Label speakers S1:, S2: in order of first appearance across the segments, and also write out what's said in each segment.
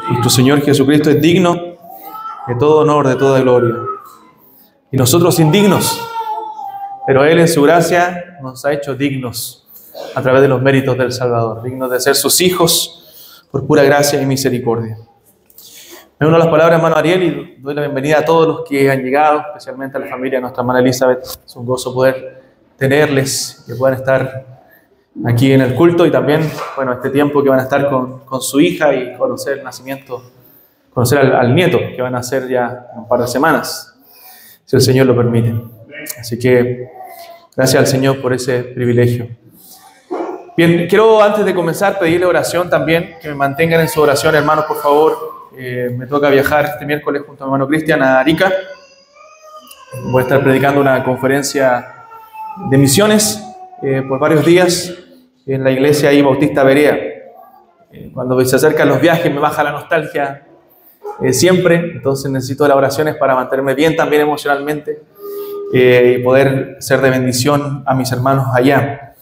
S1: Nuestro Señor Jesucristo es digno de todo honor, de toda gloria. Y nosotros indignos, pero Él en su gracia nos ha hecho dignos a través de los méritos del Salvador, dignos de ser sus hijos por pura gracia y misericordia. Me uno a las palabras de hermano Ariel y doy la bienvenida a todos los que han llegado, especialmente a la familia de nuestra hermana Elizabeth. Es un gozo poder tenerles, que puedan estar aquí en el culto y también, bueno, este tiempo que van a estar con su hija y conocer el nacimiento, conocer al nieto, que van a hacer ya en un par de semanas, si el Señor lo permite. Así que gracias al Señor por ese privilegio. Bien, quiero antes de comenzar pedirle oración también, que me mantengan en su oración, hermanos, por favor. Me toca viajar este miércoles junto a mi hermano Cristian a Arica. Voy a estar predicando una conferencia de misiones por varios días en la iglesia ahí Bautista Berea. Cuando se acercan los viajes me baja la nostalgia siempre, entonces necesito las oraciones para mantenerme bien también emocionalmente y poder ser de bendición a mis hermanos allá.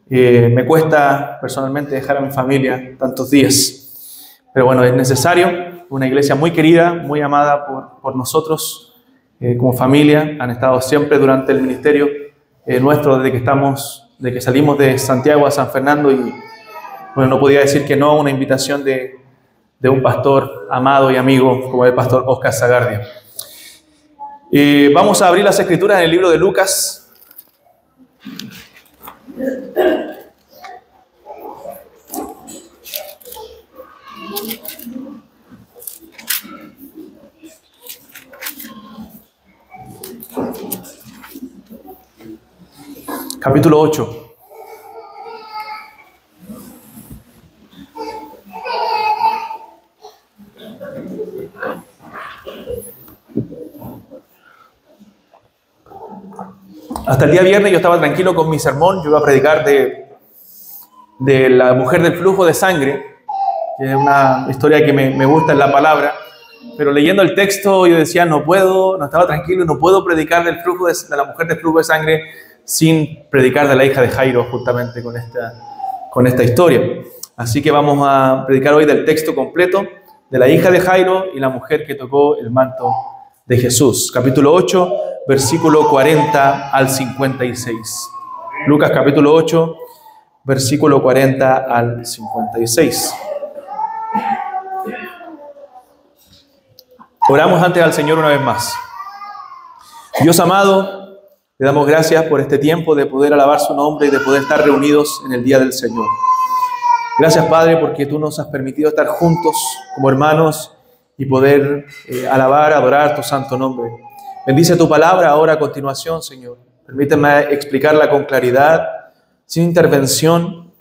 S1: Me cuesta personalmente dejar a mi familia tantos días, pero bueno, es necesario. Una iglesia muy querida, muy amada por nosotros como familia. Han estado siempre durante el ministerio nuestro desde que salimos de Santiago a San Fernando, y bueno, no podía decir que no a una invitación de un pastor amado y amigo como el pastor Oscar Zagardia. Vamos a abrir las escrituras en el libro de Lucas. Capítulo 8. Hasta el día viernes yo estaba tranquilo con mi sermón. Yo iba a predicar de la mujer del flujo de sangre, que es una historia que me gusta en la palabra, pero leyendo el texto yo decía, no estaba tranquilo, no puedo predicar de la mujer del flujo de sangre sin predicar de la hija de Jairo, justamente con esta historia. Así que vamos a predicar hoy del texto completo de la hija de Jairo y la mujer que tocó el manto de Jesús. Capítulo 8, versículo 40 al 56. Lucas capítulo 8, versículo 40 al 56. Oramos antes al Señor una vez más. Dios amado, le damos gracias por este tiempo de poder alabar su nombre y de poder estar reunidos en el día del Señor. Gracias, Padre, porque tú nos has permitido estar juntos como hermanos y poder alabar, adorar tu santo nombre. Bendice tu palabra ahora a continuación, Señor. Permíteme explicarla con claridad, sin intervención,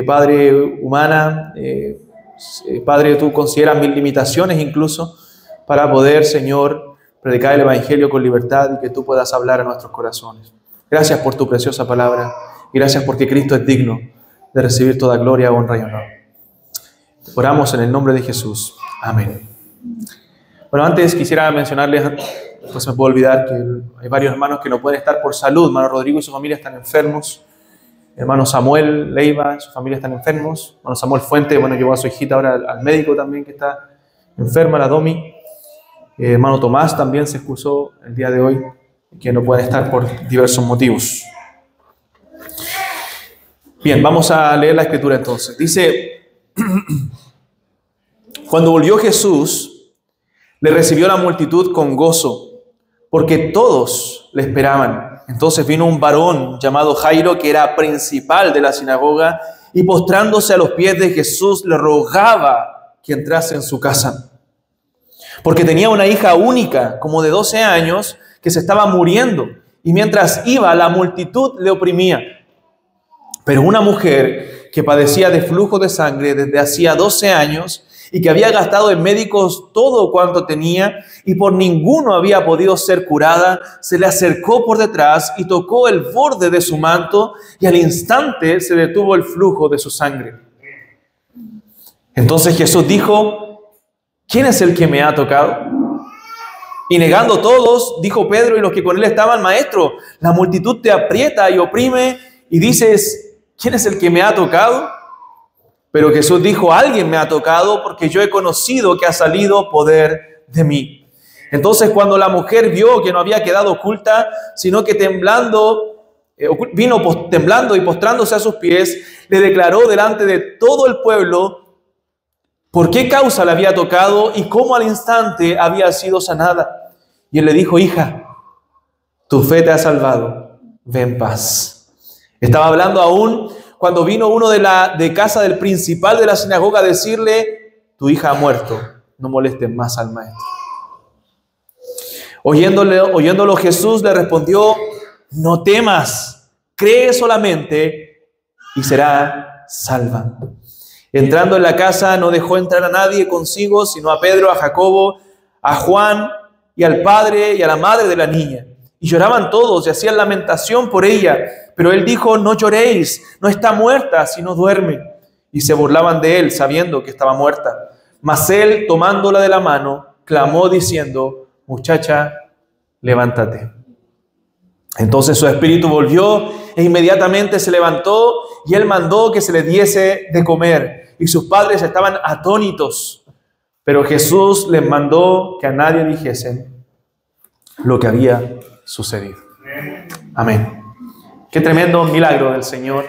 S1: Padre, humana. Padre, tú consideras mis limitaciones incluso para poder, Señor, predicar el Evangelio con libertad y que tú puedas hablar a nuestros corazones. Gracias por tu preciosa palabra y gracias porque Cristo es digno de recibir toda gloria, honra y honor. Oramos en el nombre de Jesús. Amén. Bueno, antes quisiera mencionarles, después me puedo olvidar, que hay varios hermanos que no pueden estar por salud. Hermano Rodrigo y su familia están enfermos. Hermano Samuel Leiva y su familia están enfermos. Hermano Samuel Fuente, bueno, llevó a su hijita ahora al médico también, que está enferma, la Domi. Hermano Tomás también se excusó el día de hoy, que no puede estar por diversos motivos. Bien, vamos a leer la escritura entonces. Dice, cuando volvió Jesús, le recibió la multitud con gozo, porque todos le esperaban. Entonces vino un varón llamado Jairo, que era principal de la sinagoga, y postrándose a los pies de Jesús, le rogaba que entrase en su casa, porque tenía una hija única, como de 12 años, que se estaba muriendo, y mientras iba, la multitud le oprimía. Pero una mujer que padecía de flujo de sangre desde hacía 12 años, y que había gastado en médicos todo cuanto tenía, y por ninguno había podido ser curada, se le acercó por detrás y tocó el borde de su manto, y al instante se detuvo el flujo de su sangre. Entonces Jesús dijo, ¿quién es el que me ha tocado? Y negando todos, dijo Pedro y los que con él estaban, Maestro, la multitud te aprieta y oprime y dices, ¿quién es el que me ha tocado? Pero Jesús dijo, alguien me ha tocado porque yo he conocido que ha salido poder de mí. Entonces cuando la mujer vio que no había quedado oculta, sino que vino temblando y postrándose a sus pies, le declaró delante de todo el pueblo por qué causa le había tocado y cómo al instante había sido sanada. Y él le dijo, hija, tu fe te ha salvado, ve en paz. Estaba hablando aún cuando vino uno de casa del principal de la sinagoga a decirle, tu hija ha muerto, no molestes más al maestro. Oyéndolo Jesús le respondió, no temas, cree solamente y será salva. Entrando en la casa no dejó entrar a nadie consigo, sino a Pedro, a Jacobo, a Juan y al padre y a la madre de la niña. Y lloraban todos y hacían lamentación por ella. Pero él dijo, no lloréis, no está muerta, sino duerme. Y se burlaban de él, sabiendo que estaba muerta. Mas él, tomándola de la mano, clamó diciendo, muchacha, levántate. Entonces su espíritu volvió e inmediatamente se levantó y él mandó que se le diese de comer. Y sus padres estaban atónitos. Pero Jesús les mandó que a nadie dijesen lo que había sucedido. Amén. Qué tremendo milagro del Señor.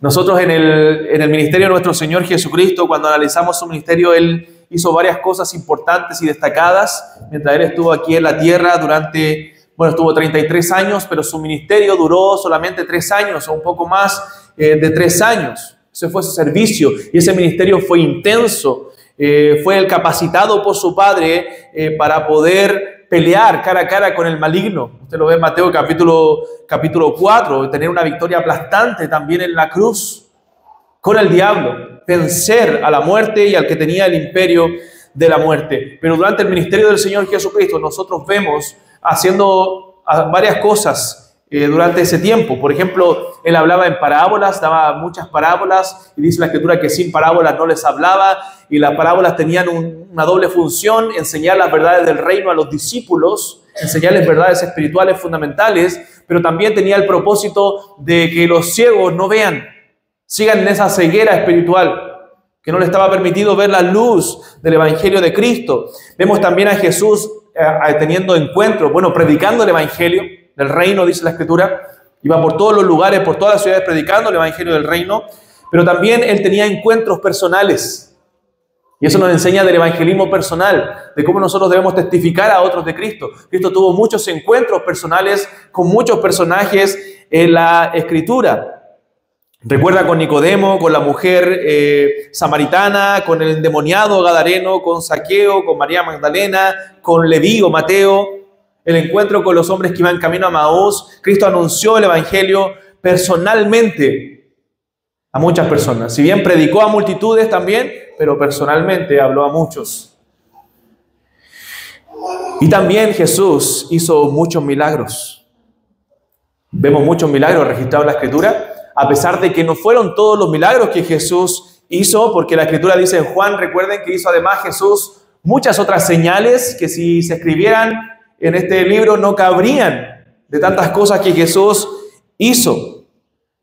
S1: Nosotros en el ministerio de nuestro Señor Jesucristo, cuando analizamos su ministerio, Él hizo varias cosas importantes y destacadas. Mientras Él estuvo aquí en la tierra estuvo 33 años, pero su ministerio duró solamente 3 años o un poco más de 3 años. Ese fue su servicio y ese ministerio fue intenso. Fue el capacitado por su Padre para poder pelear cara a cara con el maligno. Usted lo ve en Mateo capítulo 4, tener una victoria aplastante también en la cruz con el diablo, vencer a la muerte y al que tenía el imperio de la muerte. Pero durante el ministerio del Señor Jesucristo nosotros vemos haciendo varias cosas durante ese tiempo. Por ejemplo, Él hablaba en parábolas, daba muchas parábolas y dice la Escritura que sin parábolas no les hablaba y las parábolas tenían una doble función, enseñar las verdades del reino a los discípulos, enseñarles verdades espirituales fundamentales, pero también tenía el propósito de que los ciegos no vean, sigan en esa ceguera espiritual, que no les estaba permitido ver la luz del Evangelio de Cristo. Vemos también a Jesús teniendo encuentros, predicando el Evangelio del reino, dice la Escritura. Iba por todos los lugares, por todas las ciudades predicando el Evangelio del reino, pero también Él tenía encuentros personales. Y eso nos enseña del evangelismo personal, de cómo nosotros debemos testificar a otros de Cristo. Cristo tuvo muchos encuentros personales con muchos personajes en la Escritura. Recuerda con Nicodemo, con la mujer samaritana, con el endemoniado gadareno, con Zaqueo, con María Magdalena, con Leví o Mateo. El encuentro con los hombres que iban camino a Maús. Cristo anunció el evangelio personalmente a muchas personas. Si bien predicó a multitudes también, pero personalmente habló a muchos. Y también Jesús hizo muchos milagros. Vemos muchos milagros registrados en la Escritura, a pesar de que no fueron todos los milagros que Jesús hizo, porque la Escritura dice en Juan, recuerden que hizo además Jesús muchas otras señales que si se escribieran en este libro no cabrían de tantas cosas que Jesús hizo.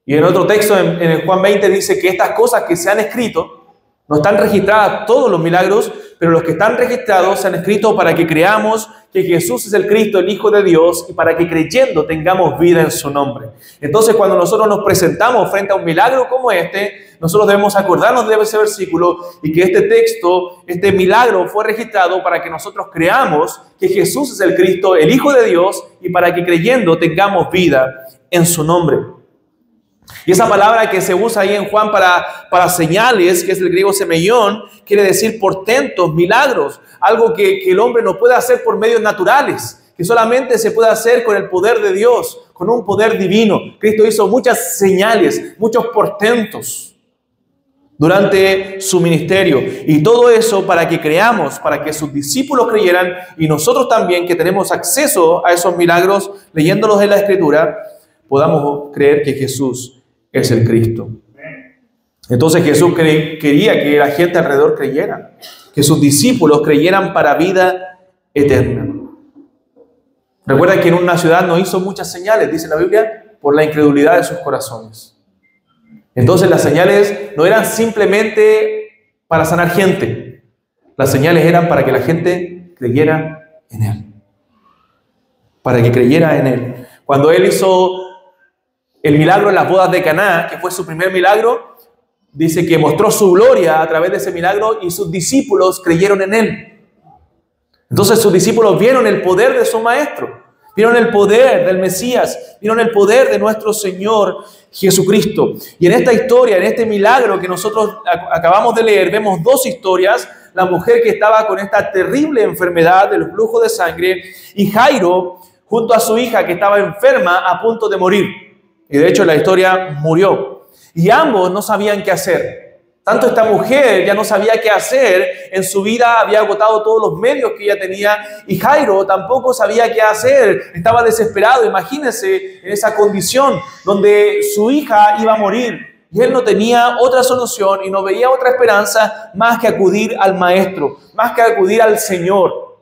S1: Y en otro texto, en el Juan 20, dice que estas cosas que se han escrito, no están registradas todos los milagros, pero los que están registrados se han escrito para que creamos que Jesús es el Cristo, el Hijo de Dios, y para que creyendo tengamos vida en su nombre. Entonces, cuando nosotros nos presentamos frente a un milagro como este, nosotros debemos acordarnos de ese versículo y que este texto, este milagro fue registrado para que nosotros creamos que Jesús es el Cristo, el Hijo de Dios, y para que creyendo tengamos vida en su nombre. Y esa palabra que se usa ahí en Juan para señales, que es el griego semeión, quiere decir portentos, milagros, algo que el hombre no puede hacer por medios naturales, que solamente se puede hacer con el poder de Dios, con un poder divino. Cristo hizo muchas señales, muchos portentos durante su ministerio. Y todo eso para que creamos, para que sus discípulos creyeran y nosotros también, que tenemos acceso a esos milagros, leyéndolos en la Escritura, podamos creer que Jesús es el Cristo. Entonces Jesús quería que la gente alrededor creyera, que sus discípulos creyeran para vida eterna. Recuerda que en una ciudad no hizo muchas señales, dice la Biblia, por la incredulidad de sus corazones. Entonces las señales no eran simplemente para sanar gente. Las señales eran para que la gente creyera en Él. Para que creyera en Él. Cuando Él hizo el milagro en las bodas de Caná, que fue su primer milagro, dice que mostró su gloria a través de ese milagro y sus discípulos creyeron en Él. Entonces sus discípulos vieron el poder de su Maestro, vieron el poder del Mesías, vieron el poder de nuestro Señor Jesucristo. Y en esta historia, en este milagro que nosotros acabamos de leer, vemos dos historias. La mujer que estaba con esta terrible enfermedad del flujo de sangre y Jairo junto a su hija que estaba enferma a punto de morir. Y de hecho la historia murió. Y ambos no sabían qué hacer. Tanto esta mujer ya no sabía qué hacer. En su vida había agotado todos los medios que ella tenía. Y Jairo tampoco sabía qué hacer. Estaba desesperado. Imagínense en esa condición donde su hija iba a morir. Y él no tenía otra solución y no veía otra esperanza más que acudir al Maestro, más que acudir al Señor.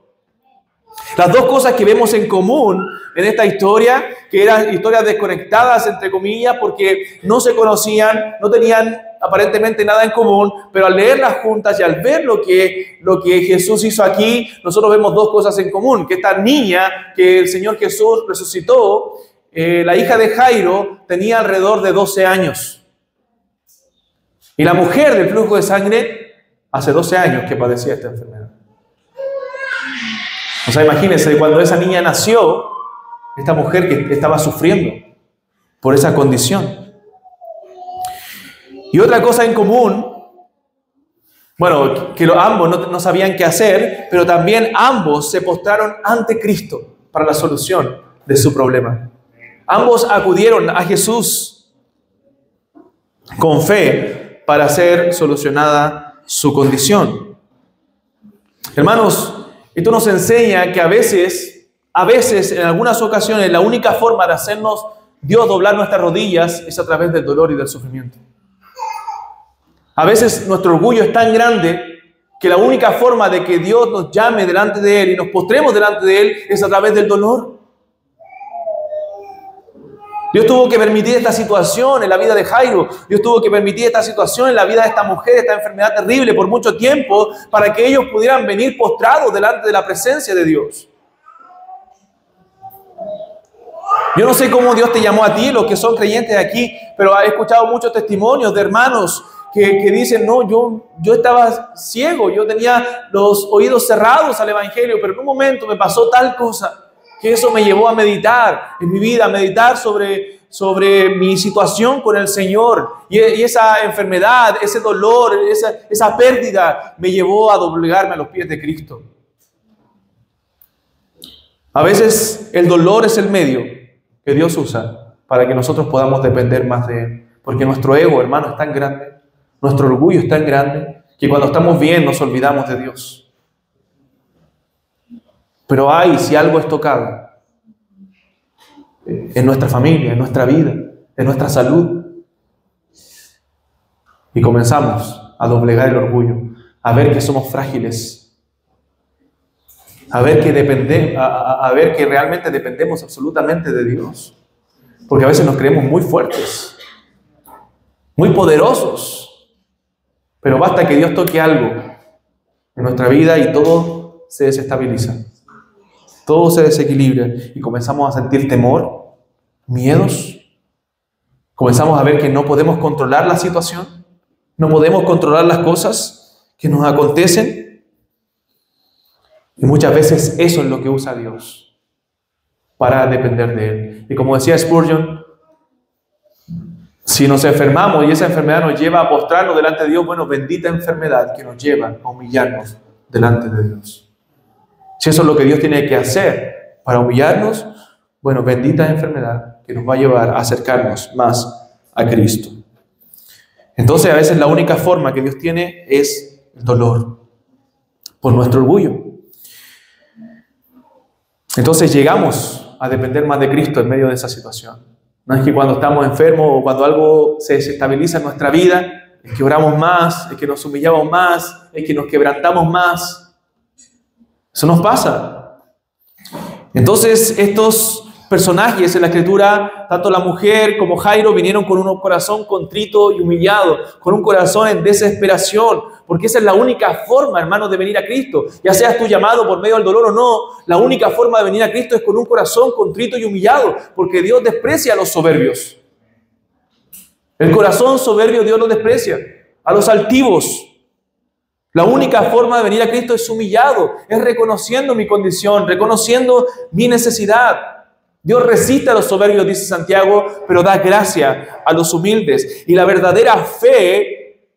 S1: Las dos cosas que vemos en común en esta historia, que eran historias desconectadas, entre comillas, porque no se conocían, no tenían aparentemente nada en común, pero al leerlas juntas y al ver lo que Jesús hizo aquí, nosotros vemos dos cosas en común. Que esta niña que el Señor Jesús resucitó, la hija de Jairo, tenía alrededor de 12 años. Y la mujer del flujo de sangre, hace 12 años que padecía esta enfermedad. O sea, imagínense, cuando esa niña nació, esta mujer que estaba sufriendo por esa condición. Y otra cosa en común, bueno, que ambos no sabían qué hacer, pero también ambos se postraron ante Cristo para la solución de su problema. Ambos acudieron a Jesús con fe para ser solucionada su condición. Hermanos, esto nos enseña que a veces, en algunas ocasiones, la única forma de hacernos Dios doblar nuestras rodillas es a través del dolor y del sufrimiento. A veces nuestro orgullo es tan grande que la única forma de que Dios nos llame delante de Él y nos postremos delante de Él es a través del dolor. Dios tuvo que permitir esta situación en la vida de Jairo. Dios tuvo que permitir esta situación en la vida de esta mujer, esta enfermedad terrible por mucho tiempo, para que ellos pudieran venir postrados delante de la presencia de Dios. Yo no sé cómo Dios te llamó a ti, los que son creyentes aquí, pero he escuchado muchos testimonios de hermanos que dicen, no, yo estaba ciego, yo tenía los oídos cerrados al Evangelio, pero en un momento me pasó tal cosa que eso me llevó a meditar en mi vida, a meditar sobre mi situación con el Señor. Y esa enfermedad, ese dolor, esa pérdida me llevó a doblegarme a los pies de Cristo. A veces el dolor es el medio que Dios usa para que nosotros podamos depender más de Él. Porque nuestro ego, hermano, es tan grande, nuestro orgullo es tan grande, que cuando estamos bien nos olvidamos de Dios. Pero si algo es tocado en nuestra familia, en nuestra vida, en nuestra salud, y comenzamos a doblegar el orgullo, a ver que somos frágiles, a ver que realmente dependemos absolutamente de Dios, porque a veces nos creemos muy fuertes, muy poderosos, pero basta que Dios toque algo en nuestra vida y todo se desestabiliza. Todo se desequilibra y comenzamos a sentir temor, miedos. Comenzamos a ver que no podemos controlar la situación, no podemos controlar las cosas que nos acontecen. Y muchas veces eso es lo que usa Dios para depender de Él. Y como decía Spurgeon, si nos enfermamos y esa enfermedad nos lleva a postrarnos delante de Dios, bueno, bendita enfermedad que nos lleva a humillarnos delante de Dios. Si eso es lo que Dios tiene que hacer para humillarnos, bueno, bendita enfermedad que nos va a llevar a acercarnos más a Cristo. Entonces, a veces la única forma que Dios tiene es el dolor por nuestro orgullo. Entonces llegamos a depender más de Cristo en medio de esa situación. No es que cuando estamos enfermos o cuando algo se desestabiliza en nuestra vida, es que oramos más, es que nos humillamos más, es que nos quebrantamos más. Eso nos pasa. Entonces, estos personajes en la Escritura, tanto la mujer como Jairo, vinieron con un corazón contrito y humillado, con un corazón en desesperación, porque esa es la única forma, hermanos, de venir a Cristo. Ya seas tú llamado por medio del dolor o no, la única forma de venir a Cristo es con un corazón contrito y humillado, porque Dios desprecia a los soberbios. El corazón soberbio Dios lo desprecia, a los altivos. La única forma de venir a Cristo es humillado, es reconociendo mi condición, reconociendo mi necesidad. Dios resiste a los soberbios, dice Santiago, pero da gracia a los humildes. Y la verdadera fe,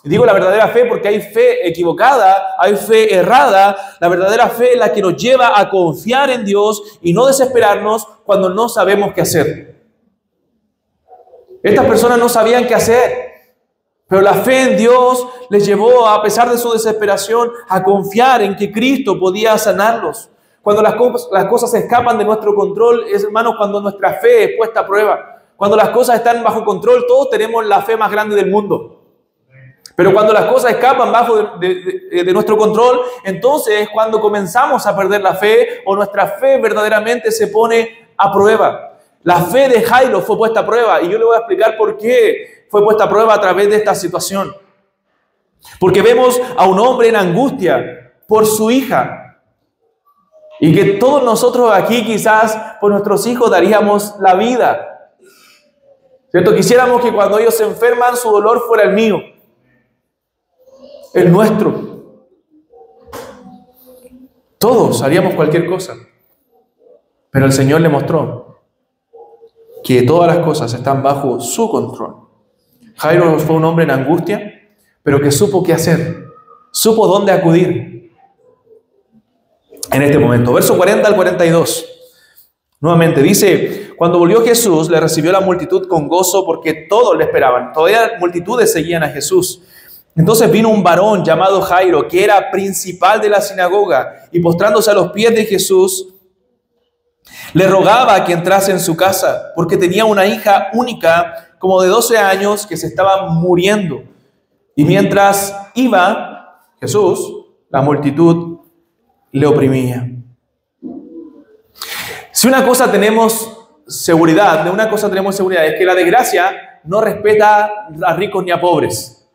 S1: digo la verdadera fe porque hay fe equivocada, hay fe errada. La verdadera fe es la que nos lleva a confiar en Dios y no desesperarnos cuando no sabemos qué hacer. Estas personas no sabían qué hacer. Pero la fe en Dios les llevó, a pesar de su desesperación, a confiar en que Cristo podía sanarlos. Cuando las cosas escapan de nuestro control, es, hermanos, cuando nuestra fe es puesta a prueba. Cuando las cosas están bajo control, todos tenemos la fe más grande del mundo. Pero cuando las cosas escapan bajo de nuestro control, entonces es cuando comenzamos a perder la fe o nuestra fe verdaderamente se pone a prueba. La fe de Jairo fue puesta a prueba y yo le voy a explicar por qué fue puesta a prueba a través de esta situación. Porque vemos a un hombre en angustia por su hija. Y que todos nosotros aquí quizás por nuestros hijos daríamos la vida. ¿Cierto? Quisiéramos que cuando ellos se enferman su dolor fuera el mío. El nuestro. Todos haríamos cualquier cosa. Pero el Señor le mostró que todas las cosas están bajo su control. Jairo fue un hombre en angustia, pero que supo qué hacer, supo dónde acudir en este momento. Verso 40 al 42. Nuevamente dice, cuando volvió Jesús, le recibió la multitud con gozo porque todos le esperaban. Todavía multitudes seguían a Jesús. Entonces vino un varón llamado Jairo, que era principal de la sinagoga, y postrándose a los pies de Jesús, le rogaba que entrase en su casa, porque tenía una hija única, como de 12 años, que se estaba muriendo. Y mientras iba Jesús, la multitud le oprimía. Si una cosa tenemos seguridad, es que la desgracia no respeta a ricos ni a pobres.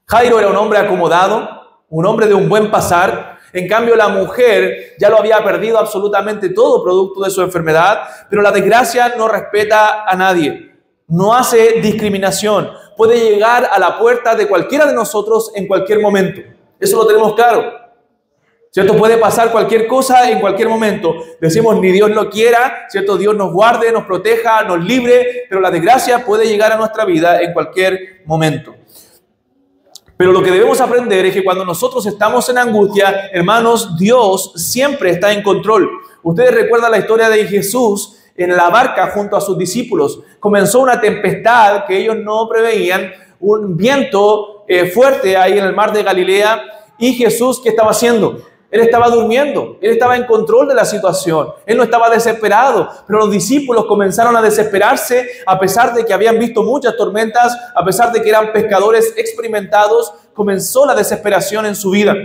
S1: Jairo era un hombre acomodado, un hombre de un buen pasar. En cambio, la mujer ya lo había perdido absolutamente todo producto de su enfermedad, pero la desgracia no respeta a nadie. No hace discriminación. Puede llegar a la puerta de cualquiera de nosotros en cualquier momento. Eso lo tenemos claro. ¿Cierto? Puede pasar cualquier cosa en cualquier momento. Decimos, ni Dios lo quiera, ¿cierto? Dios nos guarde, nos proteja, nos libre, pero la desgracia puede llegar a nuestra vida en cualquier momento. Pero lo que debemos aprender es que cuando nosotros estamos en angustia, hermanos, Dios siempre está en control. Ustedes recuerdan la historia de Jesús en la barca junto a sus discípulos. Comenzó una tempestad que ellos no preveían, un viento fuerte ahí en el mar de Galilea. Y Jesús, ¿qué estaba haciendo? Él estaba durmiendo, él estaba en control de la situación, él no estaba desesperado, pero los discípulos comenzaron a desesperarse a pesar de que habían visto muchas tormentas, a pesar de que eran pescadores experimentados, comenzó la desesperación en su vida.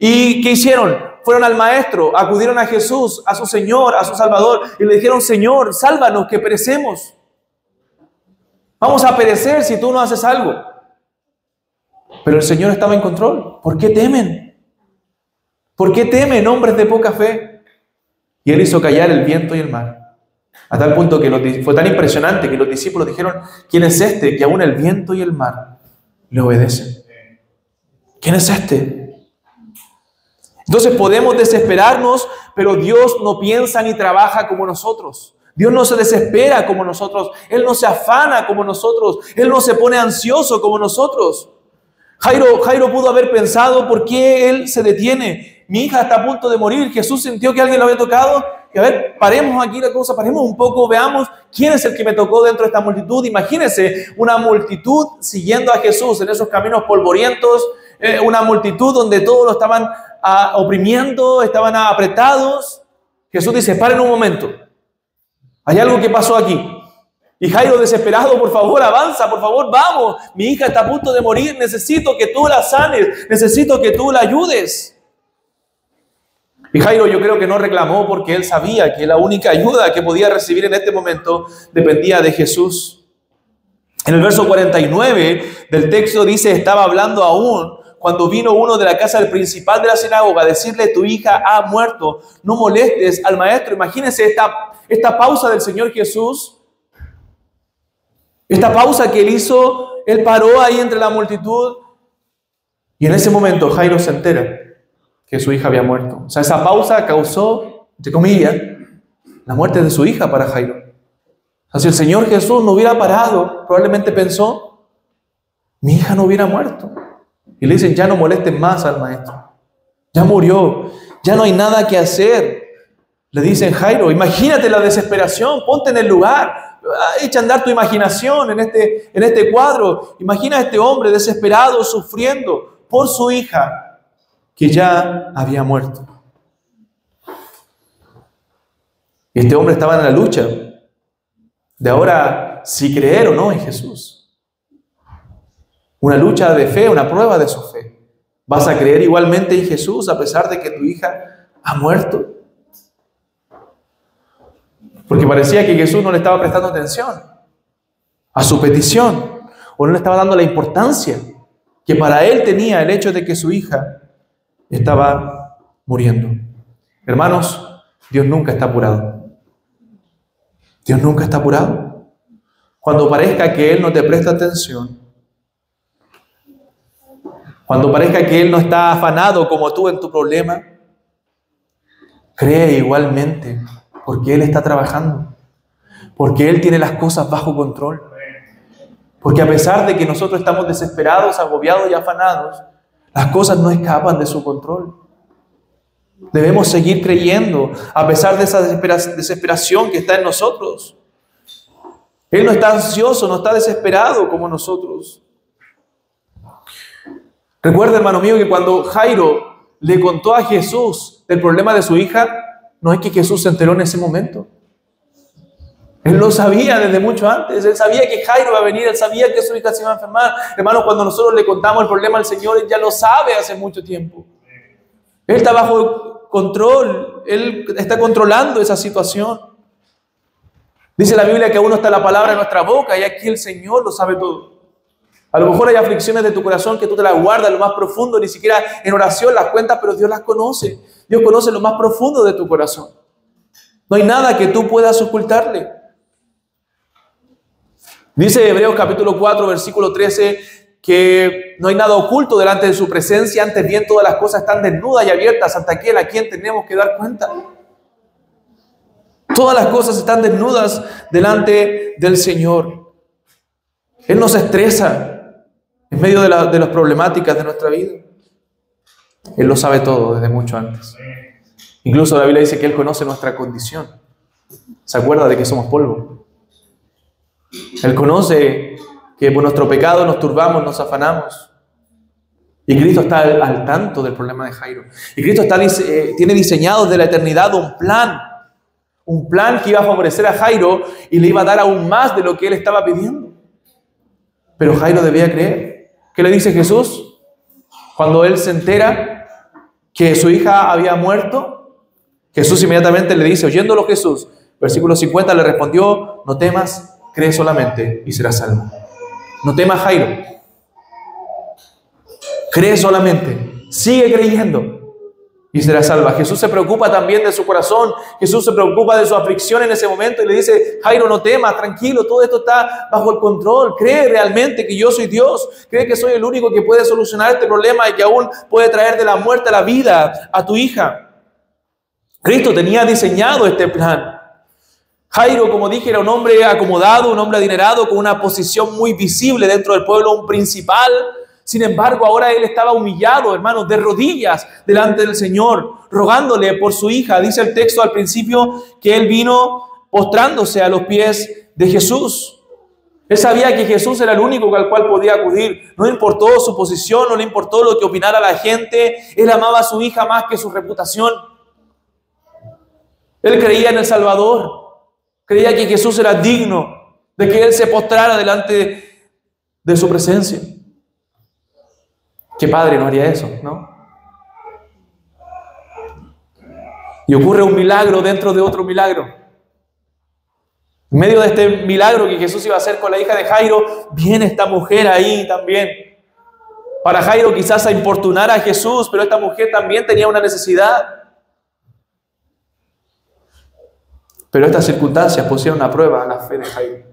S1: ¿Y qué hicieron? Fueron al maestro, acudieron a Jesús, a su Señor, a su Salvador, y le dijeron, Señor, sálvanos que perecemos. Vamos a perecer si tú no haces algo. Pero el Señor estaba en control. ¿Por qué temen? ¿Por qué temen, hombres de poca fe? Y Él hizo callar el viento y el mar. A tal punto que fue tan impresionante que los discípulos dijeron, ¿quién es este que aún el viento y el mar le obedecen? ¿Quién es este? Entonces podemos desesperarnos, pero Dios no piensa ni trabaja como nosotros. Dios no se desespera como nosotros. Él no se afana como nosotros. Él no se pone ansioso como nosotros. Jairo pudo haber pensado, ¿por qué él se detiene? Mi hija está a punto de morir. Jesús sintió que alguien lo había tocado. Y a ver, paremos aquí la cosa, paremos un poco, veamos quién es el que me tocó dentro de esta multitud. Imagínense una multitud siguiendo a Jesús en esos caminos polvorientos, una multitud donde todos lo estaban oprimiendo, estaban apretados. Jesús dice, paren un momento. Hay algo que pasó aquí. Y Jairo desesperado, por favor, avanza, por favor, vamos. Mi hija está a punto de morir, necesito que tú la sanes, necesito que tú la ayudes. Y Jairo yo creo que no reclamó porque él sabía que la única ayuda que podía recibir en este momento dependía de Jesús. En el verso 49 del texto dice, estaba hablando aún cuando vino uno de la casa del principal de la sinagoga a decirle, tu hija ha muerto, no molestes al maestro. Imagínense esta pausa del Señor Jesús, esta pausa que él hizo, él paró ahí entre la multitud y en ese momento Jairo se entera que su hija había muerto. O sea, esa pausa causó, entre comillas, la muerte de su hija para Jairo. O sea, si el Señor Jesús no hubiera parado, probablemente pensó, mi hija no hubiera muerto. Y le dicen, ya no molesten más al maestro. Ya murió, ya no hay nada que hacer. Le dicen, Jairo, imagínate la desesperación, ponte en el lugar, echa a andar tu imaginación en este cuadro. Imagina a este hombre desesperado, sufriendo por su hija, que ya había muerto. Y este hombre estaba en la lucha de ahora si creer o no en Jesús. Una lucha de fe, una prueba de su fe. ¿Vas a creer igualmente en Jesús a pesar de que tu hija ha muerto? Porque parecía que Jesús no le estaba prestando atención a su petición, o no le estaba dando la importancia que para él tenía el hecho de que su hija estaba muriendo. Hermanos, Dios nunca está apurado. Dios nunca está apurado. Cuando parezca que Él no te presta atención, cuando parezca que Él no está afanado como tú en tu problema, cree igualmente, porque Él está trabajando, porque Él tiene las cosas bajo control, porque a pesar de que nosotros estamos desesperados, agobiados y afanados, las cosas no escapan de su control. Debemos seguir creyendo a pesar de esa desesperación que está en nosotros. Él no está ansioso, no está desesperado como nosotros. Recuerda, hermano mío, que cuando Jairo le contó a Jesús del problema de su hija, no es que Jesús se enteró en ese momento. Él lo sabía desde mucho antes. Él sabía que Jairo iba a venir. Él sabía que su hija se iba a enfermar. Hermanos, cuando nosotros le contamos el problema al Señor, Él ya lo sabe hace mucho tiempo. Él está bajo control. Él está controlando esa situación. Dice la Biblia que aún no está la palabra en nuestra boca y aquí el Señor lo sabe todo. A lo mejor hay aflicciones de tu corazón que tú te las guardas en lo más profundo, ni siquiera en oración las cuentas, pero Dios las conoce. Dios conoce lo más profundo de tu corazón. No hay nada que tú puedas ocultarle. Dice Hebreos capítulo 4, versículo 13, que no hay nada oculto delante de su presencia, antes bien todas las cosas están desnudas y abiertas ante aquel a quien tenemos que dar cuenta. Todas las cosas están desnudas delante del Señor. Él nos estresa en medio de las problemáticas de nuestra vida. Él lo sabe todo desde mucho antes. Incluso la Biblia dice que Él conoce nuestra condición. Se acuerda de que somos polvo. Él conoce que por nuestro pecado nos turbamos, nos afanamos. Y Cristo está al tanto del problema de Jairo. Y Cristo tiene diseñado desde la eternidad un plan que iba a favorecer a Jairo y le iba a dar aún más de lo que él estaba pidiendo. Pero Jairo debía creer. ¿Qué le dice Jesús? Cuando él se entera que su hija había muerto, Jesús inmediatamente le dice, oyéndolo Jesús, versículo 50, le respondió, no temas, cree solamente y serás salvo. No temas, Jairo. Cree solamente, sigue creyendo y será salva. Jesús se preocupa también de su corazón. Jesús se preocupa de su aflicción en ese momento y le dice, Jairo, no temas, tranquilo, todo esto está bajo el control. Cree realmente que yo soy Dios. Cree que soy el único que puede solucionar este problema y que aún puede traer de la muerte a la vida a tu hija. Cristo tenía diseñado este plan. Jairo, como dije, era un hombre acomodado, un hombre adinerado, con una posición muy visible dentro del pueblo, un principal. Sin embargo, ahora él estaba humillado, hermanos, de rodillas delante del Señor, rogándole por su hija. Dice el texto al principio que él vino postrándose a los pies de Jesús. Él sabía que Jesús era el único al cual podía acudir. No le importó su posición, no le importó lo que opinara la gente. Él amaba a su hija más que su reputación. Él creía en el Salvador. Creía que Jesús era digno de que él se postrara delante de su presencia. ¿Qué padre no haría eso, no? Y ocurre un milagro dentro de otro milagro. En medio de este milagro que Jesús iba a hacer con la hija de Jairo, viene esta mujer ahí también. Para Jairo quizás a importunar a Jesús, pero esta mujer también tenía una necesidad. Pero estas circunstancias pusieron a prueba la fe de Jairo.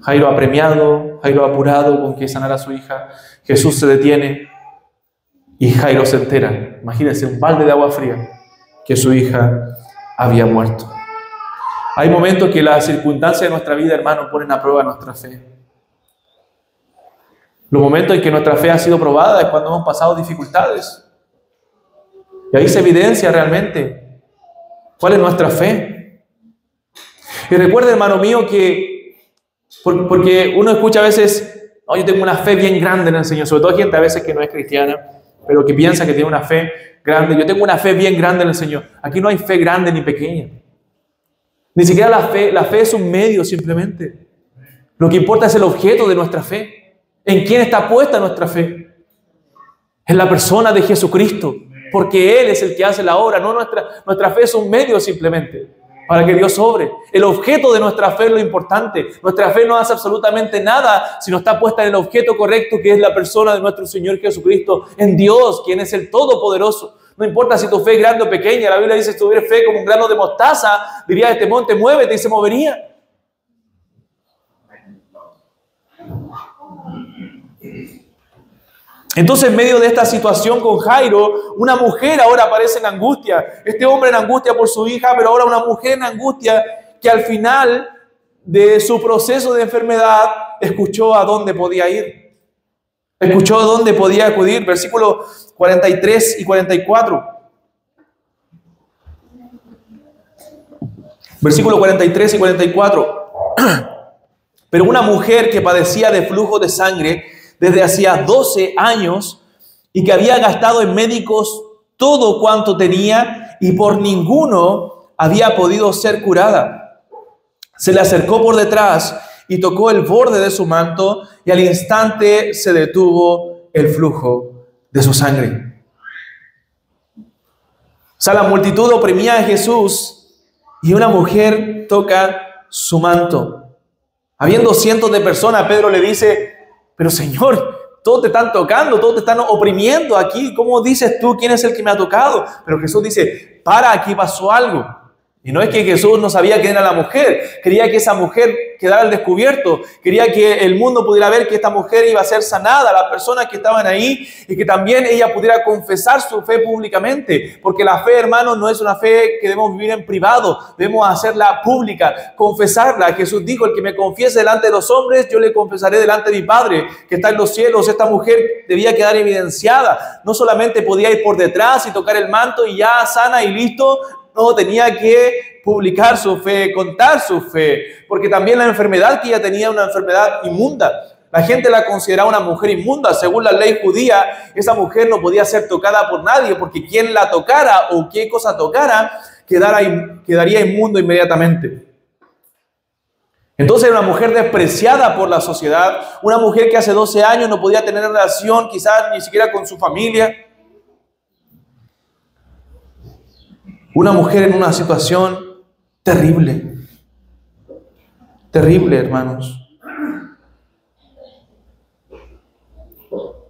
S1: Jairo apremiado, Jairo apurado con que sanara a su hija. Jesús se detiene y Jairo se entera. Imagínense, un balde de agua fría, que su hija había muerto. Hay momentos que las circunstancias de nuestra vida, hermanos, ponen a prueba nuestra fe. Los momentos en que nuestra fe ha sido probada es cuando hemos pasado dificultades. Y ahí se evidencia realmente cuál es nuestra fe. Y recuerda, hermano mío, que porque uno escucha a veces, no, yo tengo una fe bien grande en el Señor, sobre todo gente a veces que no es cristiana, pero que piensa que tiene una fe grande. Yo tengo una fe bien grande en el Señor. Aquí no hay fe grande ni pequeña. Ni siquiera la fe es un medio simplemente. Lo que importa es el objeto de nuestra fe. ¿En quién está puesta nuestra fe? En la persona de Jesucristo. Porque Él es el que hace la obra. No nuestra fe es un medio simplemente para que Dios obre. El objeto de nuestra fe es lo importante. Nuestra fe no hace absolutamente nada si no está puesta en el objeto correcto, que es la persona de nuestro Señor Jesucristo, en Dios, quien es el Todopoderoso. No importa si tu fe es grande o pequeña. La Biblia dice, si tuvieras fe como un grano de mostaza, diría este monte, muévete, y se movería. Entonces, en medio de esta situación con Jairo, una mujer ahora aparece en angustia. Este hombre en angustia por su hija, pero ahora una mujer en angustia que al final de su proceso de enfermedad escuchó a dónde podía ir. Escuchó a dónde podía acudir. Versículos 43 y 44. Versículos 43 y 44. Pero una mujer que padecía de flujo de sangre desde hacía 12 años y que había gastado en médicos todo cuanto tenía y por ninguno había podido ser curada, se le acercó por detrás y tocó el borde de su manto y al instante se detuvo el flujo de su sangre. O sea, la multitud oprimía a Jesús y una mujer toca su manto. Habiendo cientos de personas, Pedro le dice, pero Señor, todos te están tocando, todos te están oprimiendo aquí. ¿Cómo dices tú quién es el que me ha tocado? Pero Jesús dice, para, aquí pasó algo. Y no es que Jesús no sabía quién era la mujer. Quería que esa mujer quedara al descubierto. Quería que el mundo pudiera ver que esta mujer iba a ser sanada, las personas que estaban ahí, y que también ella pudiera confesar su fe públicamente. Porque la fe, hermanos, no es una fe que debemos vivir en privado. Debemos hacerla pública, confesarla. Jesús dijo, el que me confiese delante de los hombres, yo le confesaré delante de mi Padre, que está en los cielos. Esta mujer debía quedar evidenciada. No solamente podía ir por detrás y tocar el manto y ya sana y listo. No, tenía que publicar su fe, contar su fe, porque también la enfermedad que ella tenía, una enfermedad inmunda. La gente la consideraba una mujer inmunda. Según la ley judía, esa mujer no podía ser tocada por nadie, porque quien la tocara o qué cosa tocara, quedaría inmundo inmediatamente. Entonces era una mujer despreciada por la sociedad, una mujer que hace 12 años no podía tener relación quizás ni siquiera con su familia. Una mujer en una situación terrible. Terrible, hermanos.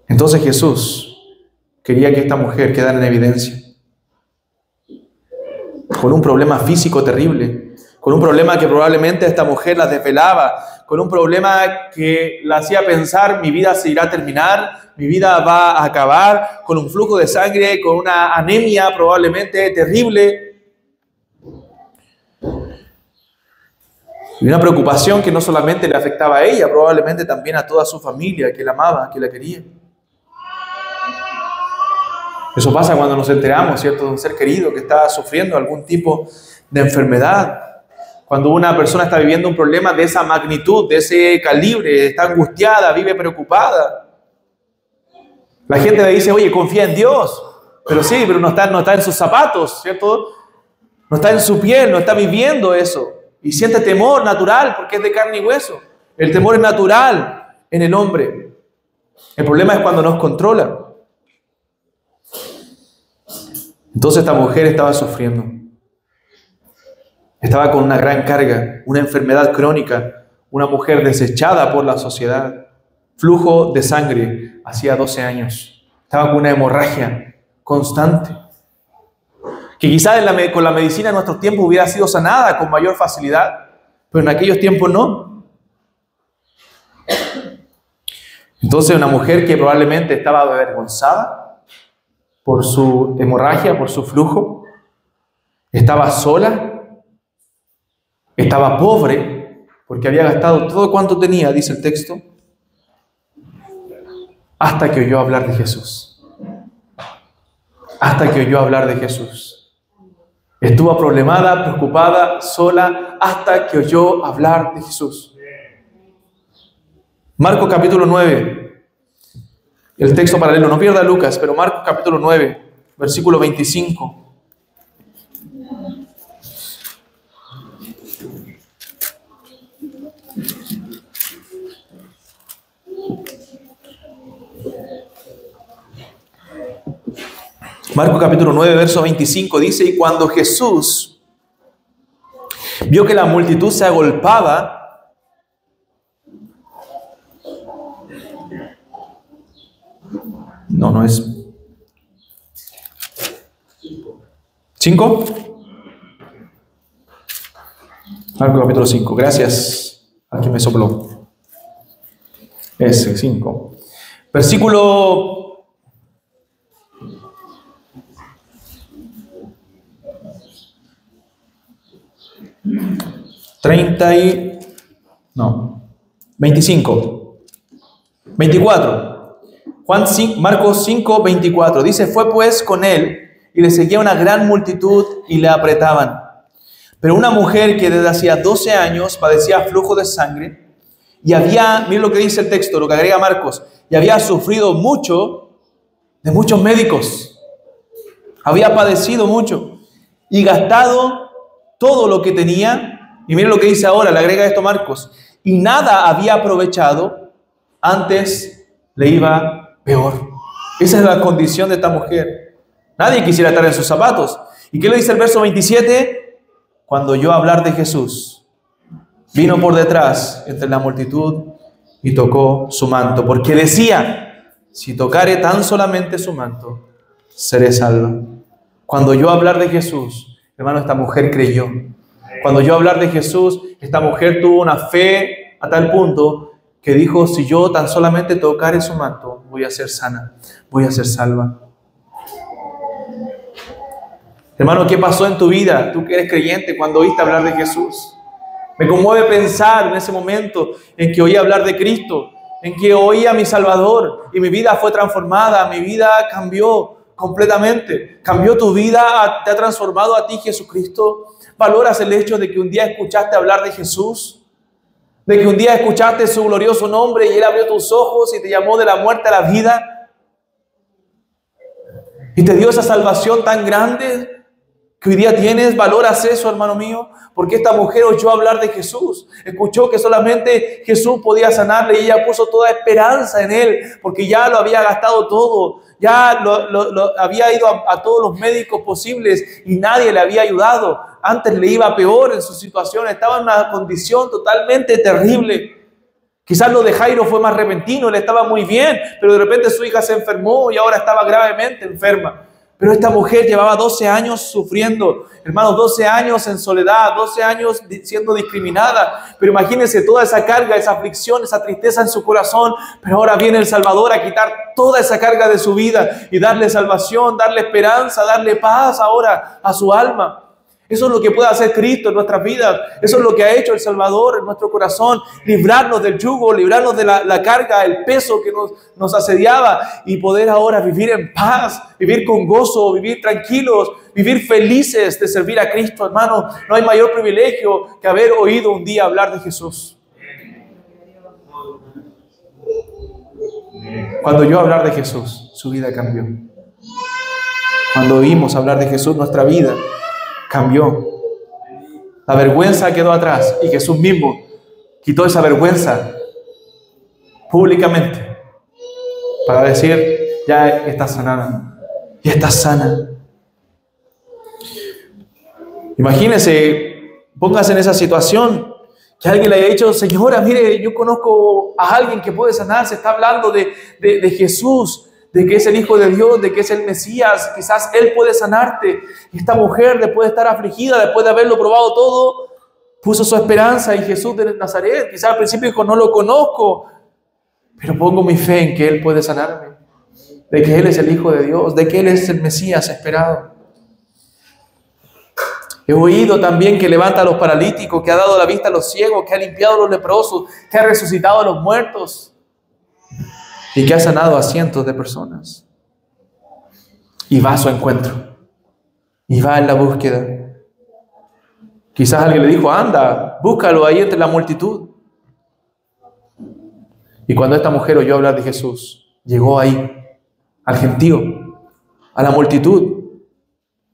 S1: Entonces Jesús quería que esta mujer quedara en evidencia. Con un problema físico terrible. Con un problema que probablemente a esta mujer la desvelaba. Con un problema que la hacía pensar, mi vida se irá a terminar, mi vida va a acabar, con un flujo de sangre, con una anemia probablemente terrible. Y una preocupación que no solamente le afectaba a ella, probablemente también a toda su familia, que la amaba, que la quería. Eso pasa cuando nos enteramos, ¿cierto?, de un ser querido que está sufriendo algún tipo de enfermedad. Cuando una persona está viviendo un problema de esa magnitud, de ese calibre, está angustiada, vive preocupada. La gente le dice, oye, confía en Dios. Pero sí, pero no está en sus zapatos, ¿cierto? No está en su piel, no está viviendo eso. Y siente temor natural porque es de carne y hueso. El temor es natural en el hombre. El problema es cuando nos controla. Entonces esta mujer estaba sufriendo. Estaba con una gran carga, una enfermedad crónica, una mujer desechada por la sociedad, flujo de sangre hacía 12 años. Estaba con una hemorragia constante, que quizás con la medicina en nuestros tiempos hubiera sido sanada con mayor facilidad, pero en aquellos tiempos no. Entonces una mujer que probablemente estaba avergonzada por su hemorragia, por su flujo, estaba sola, estaba pobre, porque había gastado todo cuanto tenía, dice el texto, hasta que oyó hablar de Jesús. Hasta que oyó hablar de Jesús. Estuvo problemada, preocupada, sola, hasta que oyó hablar de Jesús. Marcos capítulo 9, el texto paralelo, no pierda Lucas, pero Marcos capítulo 9, versículo 25. Marcos capítulo 9, verso 25 dice: y cuando Jesús vio que la multitud se agolpaba, no es 5. Marcos capítulo 5, gracias a quien me sopló. Ese 5. Versículo 24. Marcos 5, 24. Dice: fue pues con él y le seguía una gran multitud y le apretaban. Pero una mujer que desde hacía 12 años padecía flujo de sangre y miren lo que dice el texto, lo que agrega Marcos, y había sufrido mucho de muchos médicos. Había padecido mucho y gastado todo lo que tenía. Y miren lo que dice ahora, le agrega esto Marcos: y nada había aprovechado, antes le iba peor. Esa es la condición de esta mujer. Nadie quisiera estar en sus zapatos. ¿Y qué le dice el verso 27? Cuando oyó hablar de Jesús, vino por detrás entre la multitud y tocó su manto, porque decía: si tocare tan solamente su manto, seré salva. Cuando oyó hablar de Jesús, hermano, esta mujer creyó. Cuando oyó hablar de Jesús, esta mujer tuvo una fe a tal punto que dijo: si yo tan solamente tocare su manto, voy a ser sana, voy a ser salva. Hermano, ¿qué pasó en tu vida? Tú que eres creyente, cuando oíste hablar de Jesús. Me conmueve pensar en ese momento en que oí hablar de Cristo, en que oí a mi Salvador y mi vida fue transformada, mi vida cambió completamente. Cambió tu vida, te ha transformado a ti Jesucristo. ¿Valoras el hecho de que un día escuchaste hablar de Jesús? De que un día escuchaste su glorioso nombre y Él abrió tus ojos y te llamó de la muerte a la vida y te dio esa salvación tan grande que hoy día tienes? ¿Valoras eso, hermano mío? Porque esta mujer oyó hablar de Jesús, escuchó que solamente Jesús podía sanarle y ella puso toda esperanza en Él, porque ya lo había gastado todo, ya había ido a todos los médicos posibles y nadie le había ayudado. Antes le iba peor en su situación, estaba en una condición totalmente terrible. Quizás lo de Jairo fue más repentino, él estaba muy bien, pero de repente su hija se enfermó y ahora estaba gravemente enferma. Pero esta mujer llevaba 12 años sufriendo, hermanos, 12 años en soledad, 12 años siendo discriminada. Pero imagínense toda esa carga, esa aflicción, esa tristeza en su corazón. Pero ahora viene el Salvador a quitar toda esa carga de su vida y darle salvación, darle esperanza, darle paz ahora a su alma. Eso es lo que puede hacer Cristo en nuestras vidas. Eso es lo que ha hecho el Salvador en nuestro corazón. Librarnos del yugo, librarnos de la carga, el peso que nos asediaba y poder ahora vivir en paz, vivir con gozo, vivir tranquilos, vivir felices de servir a Cristo, hermano. No hay mayor privilegio que haber oído un día hablar de Jesús. Cuando oyó hablar de Jesús, su vida cambió. Cuando oímos hablar de Jesús, nuestra vida cambió. La vergüenza quedó atrás y Jesús mismo quitó esa vergüenza públicamente para decir: ya estás sanada, ya estás sana. Imagínese, póngase en esa situación, que alguien le haya dicho, señora, mire, yo conozco a alguien que puede sanar, se está hablando de Jesús, de que es el Hijo de Dios, de que es el Mesías, quizás Él puede sanarte. Y esta mujer, después de estar afligida, después de haberlo probado todo, puso su esperanza en Jesús de Nazaret. Quizás al principio dijo, no lo conozco, pero pongo mi fe en que Él puede sanarme, de que Él es el Hijo de Dios, de que Él es el Mesías esperado. He oído también que levanta a los paralíticos, que ha dado la vista a los ciegos, que ha limpiado a los leprosos, que ha resucitado a los muertos y que ha sanado a cientos de personas. Y va a su encuentro y va en la búsqueda. Quizás alguien le dijo, anda, búscalo ahí entre la multitud. Y cuando esta mujer oyó hablar de Jesús, llegó ahí, al gentío, a la multitud.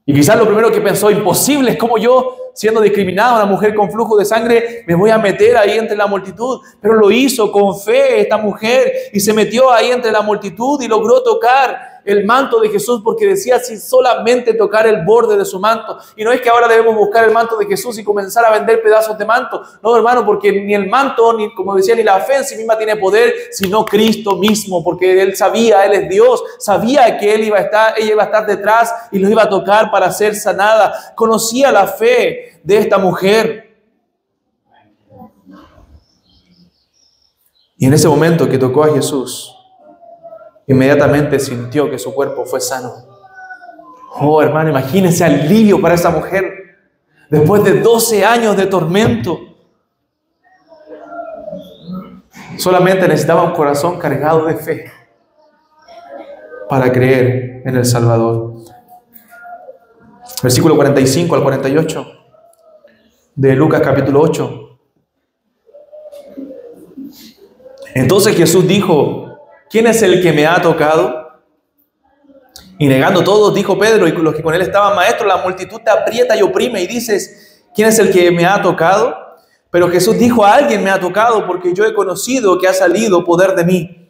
S1: Y quizás lo primero que pensó, imposible, es como yo, siendo discriminada, una mujer con flujo de sangre, me voy a meter ahí entre la multitud. Pero lo hizo con fe esta mujer y se metió ahí entre la multitud y logró tocar el manto de Jesús, porque decía, si solamente tocar el borde de su manto. Y no es que ahora debemos buscar el manto de Jesús y comenzar a vender pedazos de manto. No, hermano, porque ni el manto, ni, como decía, ni la fe en sí misma tiene poder, sino Cristo mismo, porque Él sabía, Él es Dios, sabía que ella iba a estar detrás y lo iba a tocar para ser sanada. Conocía la fe de esta mujer. Y en ese momento que tocó a Jesús, inmediatamente sintió que su cuerpo fue sano. Oh, hermano, imagínese alivio para esa mujer después de 12 años de tormento. Solamente necesitaba un corazón cargado de fe para creer en el Salvador. Versículo 45 al 48 de Lucas capítulo 8. Entonces Jesús dijo, ¿quién es el que me ha tocado? Y negando todos, dijo Pedro y los que con él estaban, maestro, la multitud te aprieta y oprime y dices, ¿quién es el que me ha tocado? Pero Jesús dijo, a alguien me ha tocado porque yo he conocido que ha salido poder de mí.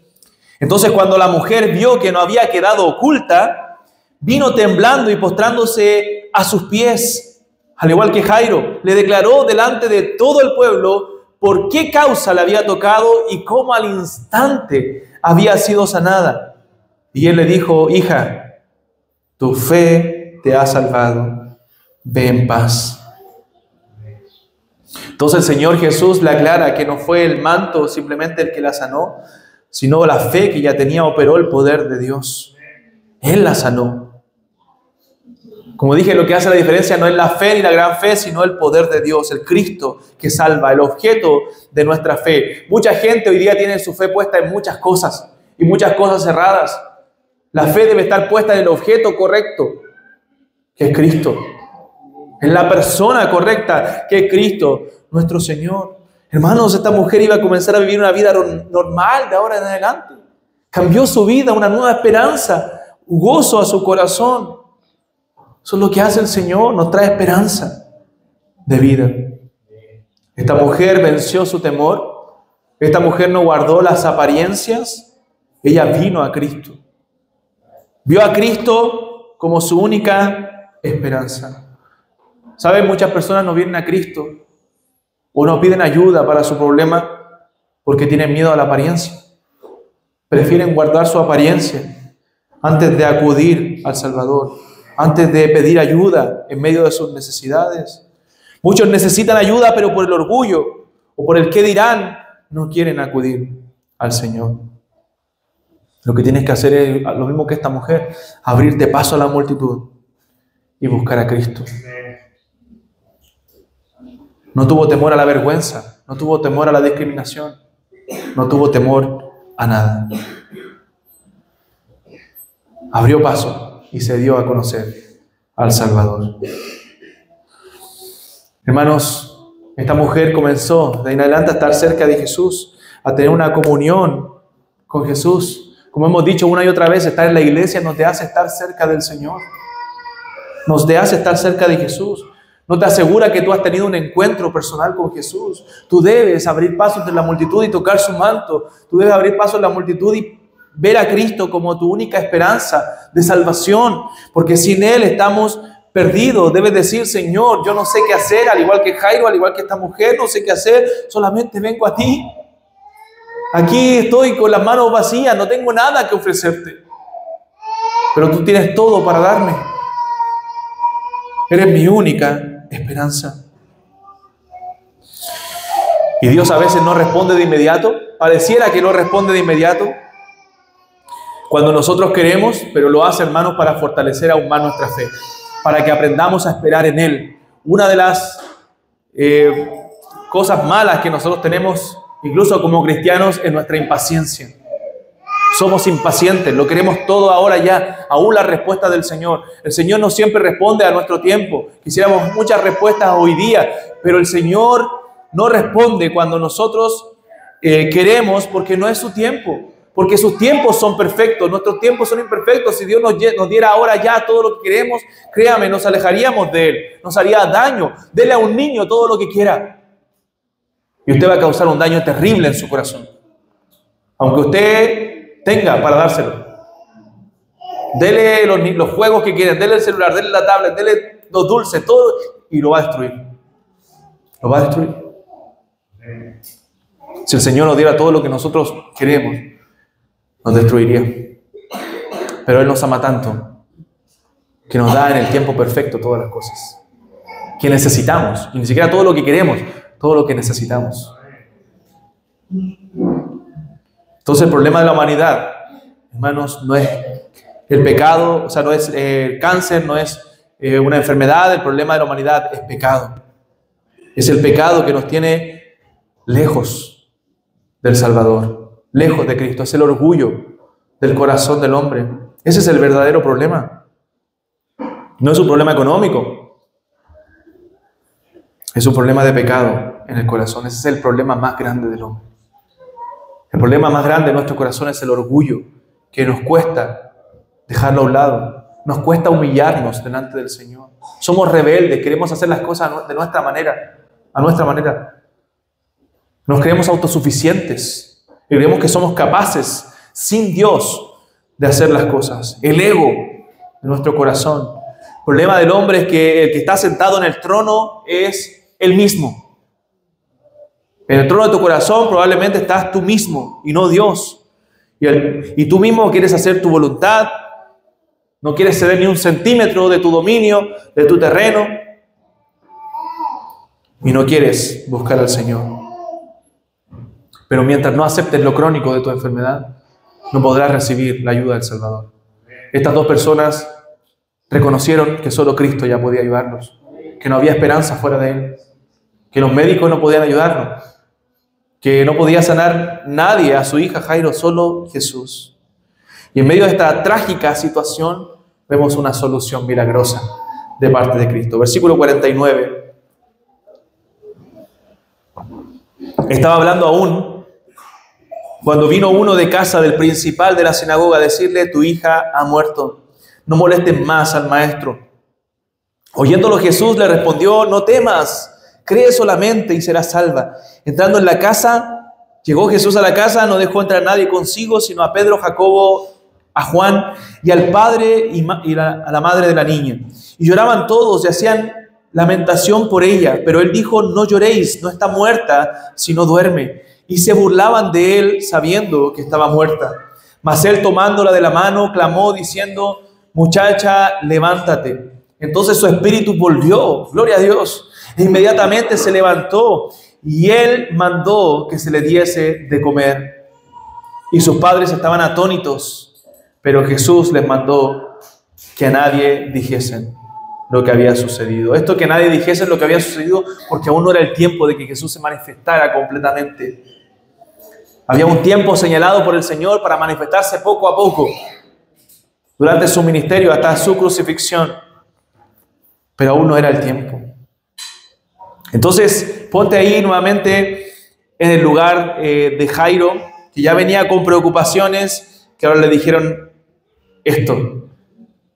S1: Entonces cuando la mujer vio que no había quedado oculta, vino temblando y postrándose a sus pies, al igual que Jairo, le declaró delante de todo el pueblo por qué causa le había tocado y cómo al instante había sido sanada. Y él le dijo, hija, tu fe te ha salvado, ve en paz. Entonces el Señor Jesús le aclara que no fue el manto simplemente el que la sanó, sino la fe que ella tenía operó el poder de Dios. Él la sanó. Como dije, lo que hace la diferencia no es la fe ni la gran fe, sino el poder de Dios, el Cristo que salva, el objeto de nuestra fe. Mucha gente hoy día tiene su fe puesta en muchas cosas y muchas cosas cerradas. La fe debe estar puesta en el objeto correcto, que es Cristo. En la persona correcta, que es Cristo, nuestro Señor. Hermanos, esta mujer iba a comenzar a vivir una vida normal de ahora en adelante. Cambió su vida, una nueva esperanza, gozo a su corazón. Eso es lo que hace el Señor, nos trae esperanza de vida. Esta mujer venció su temor. Esta mujer no guardó las apariencias. Ella vino a Cristo. Vio a Cristo como su única esperanza. ¿Saben? Muchas personas no vienen a Cristo o no piden ayuda para su problema porque tienen miedo a la apariencia. Prefieren guardar su apariencia antes de acudir al Salvador, antes de pedir ayuda en medio de sus necesidades. Muchos necesitan ayuda, pero por el orgullo o por el qué dirán, no quieren acudir al Señor. Lo que tienes que hacer es lo mismo que esta mujer, abrirte paso a la multitud y buscar a Cristo. No tuvo temor a la vergüenza, no tuvo temor a la discriminación, no tuvo temor a nada. Abrió paso y se dio a conocer al Salvador. Hermanos, esta mujer comenzó de ahí en adelante a estar cerca de Jesús, a tener una comunión con Jesús. Como hemos dicho una y otra vez, estar en la iglesia nos hace estar cerca del Señor. Nos hace estar cerca de Jesús. No te asegura que tú has tenido un encuentro personal con Jesús. Tú debes abrir paso entre la multitud y tocar su manto. Tú debes abrir paso en la multitud y ver a Cristo como tu única esperanza de salvación. Porque sin Él estamos perdido, debes decir: Señor, yo no sé qué hacer, al igual que Jairo, al igual que esta mujer, no sé qué hacer, solamente vengo a ti. Aquí estoy con las manos vacías, no tengo nada que ofrecerte, pero tú tienes todo para darme. Eres mi única esperanza. Y Dios a veces no responde de inmediato, pareciera que no responde de inmediato cuando nosotros queremos, pero lo hace, hermanos, para fortalecer aún más nuestra fe, para que aprendamos a esperar en Él. Una de las cosas malas que nosotros tenemos, incluso como cristianos, es nuestra impaciencia. Somos impacientes, lo queremos todo ahora ya, aún la respuesta del Señor. El Señor no siempre responde a nuestro tiempo. Quisiéramos muchas respuestas hoy día, pero el Señor no responde cuando nosotros queremos, porque no es su tiempo. Porque sus tiempos son perfectos, nuestros tiempos son imperfectos. Si Dios nos diera ahora ya todo lo que queremos, créame, nos alejaríamos de Él, nos haría daño. Dele a un niño todo lo que quiera y usted va a causar un daño terrible en su corazón, aunque usted tenga para dárselo. Dele los juegos que quiera, dele el celular, dele la tablet, dele los dulces, todo, y lo va a destruir. Lo va a destruir. Si el Señor nos diera todo lo que nosotros queremos, nos destruiría. Pero Él nos ama tanto que nos da en el tiempo perfecto todas las cosas que necesitamos, y ni siquiera todo lo que queremos, todo lo que necesitamos. Entonces el problema de la humanidad, hermanos, no es el pecado, o sea, no es el cáncer, no es una enfermedad. El problema de la humanidad es pecado. Es el pecado que nos tiene lejos del Salvador, lejos de Cristo. Es el orgullo del corazón del hombre. Ese es el verdadero problema. No es un problema económico, es un problema de pecado en el corazón. Ese es el problema más grande del hombre. El problema más grande de nuestro corazón es el orgullo, que nos cuesta dejarlo a un lado, nos cuesta humillarnos delante del Señor. Somos rebeldes, queremos hacer las cosas de nuestra manera, a nuestra manera. Nos creemos autosuficientes y creemos que somos capaces, sin Dios, de hacer las cosas. El ego de nuestro corazón. El problema del hombre es que el que está sentado en el trono es Él mismo. En el trono de tu corazón probablemente estás tú mismo y no Dios. Y tú mismo quieres hacer tu voluntad, no quieres ceder ni un centímetro de tu dominio, de tu terreno, y no quieres buscar al Señor. Pero mientras no aceptes lo crónico de tu enfermedad, no podrás recibir la ayuda del Salvador. Estas dos personas reconocieron que solo Cristo ya podía ayudarlos, que no había esperanza fuera de Él, que los médicos no podían ayudarnos, que no podía sanar nadie a su hija Jairo, solo Jesús. Y en medio de esta trágica situación vemos una solución milagrosa de parte de Cristo. Versículo 49. Estaba hablando aún cuando vino uno de casa del principal de la sinagoga a decirle: tu hija ha muerto, no molestes más al maestro. Oyéndolo Jesús le respondió: no temas, cree solamente y serás salva. Entrando en la casa, llegó Jesús a la casa, no dejó entrar a nadie consigo, sino a Pedro, Jacobo, a Juan y al padre a la madre de la niña. Y lloraban todos y hacían lamentación por ella. Pero él dijo: no lloréis, no está muerta, sino duerme. Y se burlaban de él, sabiendo que estaba muerta. Mas él, tomándola de la mano, clamó diciendo: muchacha, levántate. Entonces su espíritu volvió, gloria a Dios. E inmediatamente se levantó y él mandó que se le diese de comer. Y sus padres estaban atónitos, pero Jesús les mandó que a nadie dijesen lo que había sucedido. Esto, que nadie dijese lo que había sucedido, porque aún no era el tiempo de que Jesús se manifestara completamente. Había un tiempo señalado por el Señor para manifestarse poco a poco durante su ministerio hasta su crucifixión, pero aún no era el tiempo. Entonces, ponte ahí nuevamente en el lugar de Jairo, que ya venía con preocupaciones, que ahora le dijeron esto: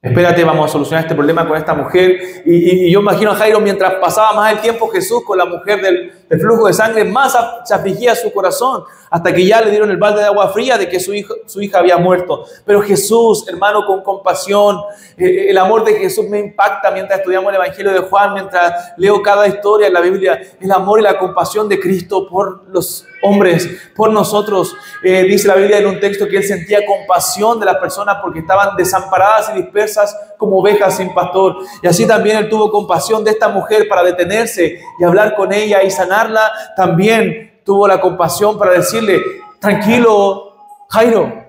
S1: espérate, vamos a solucionar este problema con esta mujer. Y yo imagino a Jairo, mientras pasaba más el tiempo Jesús con la mujer el flujo de sangre, más se afligía su corazón, hasta que ya le dieron el balde de agua fría de que su hija había muerto. Pero Jesús, hermano, con compasión, el amor de Jesús me impacta mientras estudiamos el Evangelio de Juan, mientras leo cada historia en la Biblia, el amor y la compasión de Cristo por los hombres, por nosotros. Dice la Biblia en un texto que Él sentía compasión de las personas porque estaban desamparadas y dispersas como ovejas sin pastor. Y así también Él tuvo compasión de esta mujer para detenerse y hablar con ella y sanarla. También tuvo la compasión para decirle: tranquilo, Jairo,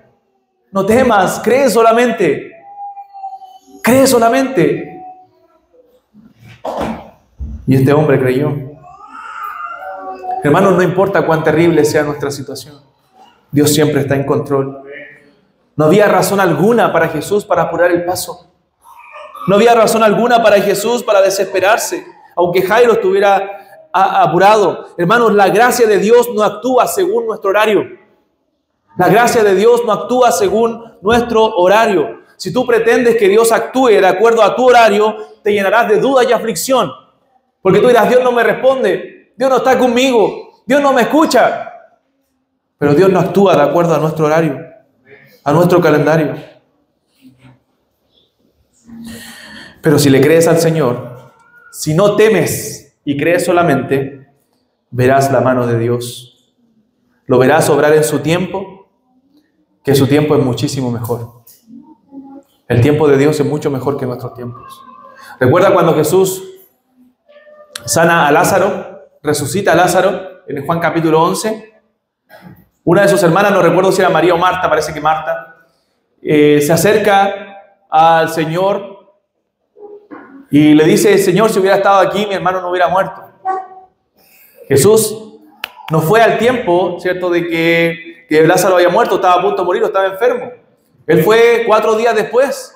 S1: no temas, cree solamente. Cree solamente. Y este hombre creyó. Hermanos, no importa cuán terrible sea nuestra situación, Dios siempre está en control. No había razón alguna para Jesús para apurar el paso. No había razón alguna para Jesús para desesperarse, aunque Jairo estuviera apurado. Hermanos, la gracia de Dios no actúa según nuestro horario. La gracia de Dios no actúa según nuestro horario. Si tú pretendes que Dios actúe de acuerdo a tu horario, te llenarás de duda y aflicción. Porque tú dirás: Dios no me responde, Dios no está conmigo, Dios no me escucha. Pero Dios no actúa de acuerdo a nuestro horario, a nuestro calendario. Pero si le crees al Señor, si no temes y crees solamente, verás la mano de Dios. Lo verás obrar en su tiempo, que su tiempo es muchísimo mejor. El tiempo de Dios es mucho mejor que nuestros tiempos. ¿Recuerda cuando Jesús sana a Lázaro, resucita a Lázaro en Juan capítulo 11? Una de sus hermanas, no recuerdo si era María o Marta, parece que Marta, se acerca al Señor y le dice: Señor, si hubiera estado aquí, mi hermano no hubiera muerto. Jesús no fue al tiempo, ¿cierto?, de que Lázaro había muerto, estaba a punto de morir, estaba enfermo. Él fue 4 días después,